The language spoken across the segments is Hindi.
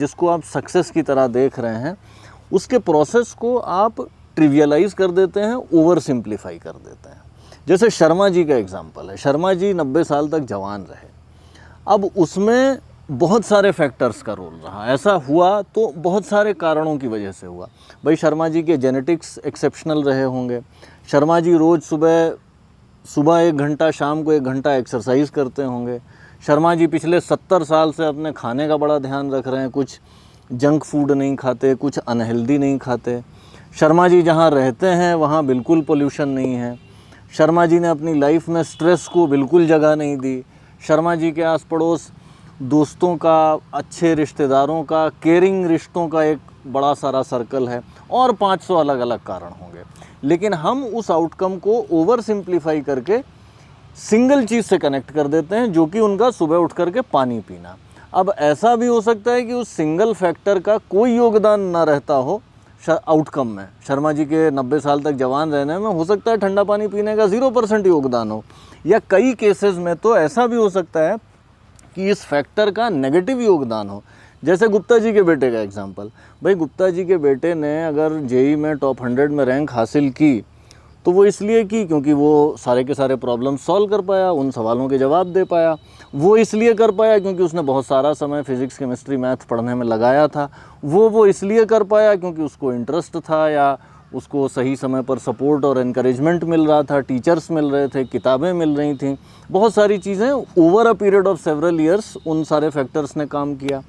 जिसको आप सक्सेस की तरह देख रहे हैं, उसके प्रोसेस को आप ट्रिवियलाइज कर देते हैं, ओवर सिंप्लीफाई कर देते हैं। जैसे शर्मा जी का एग्जांपल है। शर्मा जी 90 साल तक जवान रहे। अब उसमें बहुत सारे फैक्टर्स का रोल रहा। ऐसा हुआ तो बहुत सारे कारणों की वजह से हुआ। भाई शर्मा जी के जेनेटिक्स एक्सेप्शनल रहे होंगे। शर्मा जी रोज़ सुबह 1 घंटा, शाम को 1 घंटा एक्सरसाइज करते होंगे। शर्मा जी पिछले 70 साल से अपने खाने का बड़ा ध्यान रख रहे हैं, कुछ जंक फूड नहीं खाते, कुछ अनहेल्दी नहीं खाते। शर्मा जी जहाँ रहते हैं वहाँ बिल्कुल पोल्यूशन नहीं है। शर्मा जी ने अपनी लाइफ में स्ट्रेस को बिल्कुल जगह नहीं दी। शर्मा जी के आस पड़ोस दोस्तों का, अच्छे रिश्तेदारों का, केयरिंग रिश्तों का एक बड़ा सारा सर्कल है, और 500 अलग अलग कारण होंगे। लेकिन हम उस आउटकम को ओवर सिंप्लीफाई करके सिंगल चीज़ से कनेक्ट कर देते हैं, जो कि उनका सुबह उठ करके पानी पीना। अब ऐसा भी हो सकता है कि उस सिंगल फैक्टर का कोई योगदान ना रहता हो आउटकम में। शर्मा जी के 90 साल तक जवान रहने में हो सकता है ठंडा पानी पीने का 0% योगदान हो, या कई केसेस में तो ऐसा भी हो सकता है कि इस फैक्टर का नेगेटिव योगदान हो। जैसे गुप्ता जी के बेटे का एग्जांपल। भाई गुप्ता जी के बेटे ने अगर जेईई में टॉप 100 में रैंक हासिल की तो वो इसलिए की क्योंकि वो सारे के सारे प्रॉब्लम सॉल्व कर पाया, उन सवालों के जवाब दे पाया। वो इसलिए कर पाया क्योंकि उसने बहुत सारा समय फिज़िक्स, केमिस्ट्री, मैथ पढ़ने में लगाया था। वो इसलिए कर पाया क्योंकि उसको इंटरेस्ट था, या उसको सही समय पर सपोर्ट और एनकरेजमेंट मिल रहा था, टीचर्स मिल रहे थे, किताबें मिल रही थी, बहुत सारी चीज़ें। Over a period of several years उन सारे फैक्टर्स ने काम किया।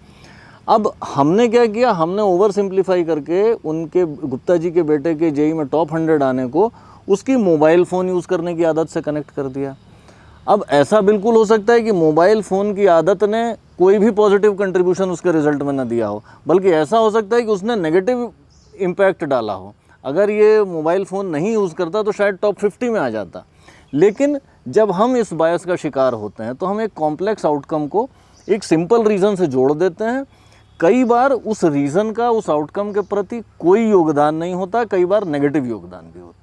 अब हमने क्या किया, हमने ओवर सिंप्लीफाई करके उनके गुप्ता जी के बेटे के जेईई में टॉप 100 आने को उसकी मोबाइल फ़ोन यूज़ करने की आदत से कनेक्ट कर दिया। अब ऐसा बिल्कुल हो सकता है कि मोबाइल फ़ोन की आदत ने कोई भी पॉजिटिव कंट्रीब्यूशन उसके रिज़ल्ट में ना दिया हो, बल्कि ऐसा हो सकता है कि उसने नेगेटिव इम्पैक्ट डाला हो। अगर ये मोबाइल फ़ोन नहीं यूज़ करता तो शायद टॉप 50 में आ जाता। लेकिन जब हम इस बायस का शिकार होते हैं तो हम एक कॉम्प्लेक्स आउटकम को एक सिंपल रीज़न से जोड़ देते हैं। कई बार उस रीज़न का उस आउटकम के प्रति कोई योगदान नहीं होता, कई बार नेगेटिव योगदान भी होता है।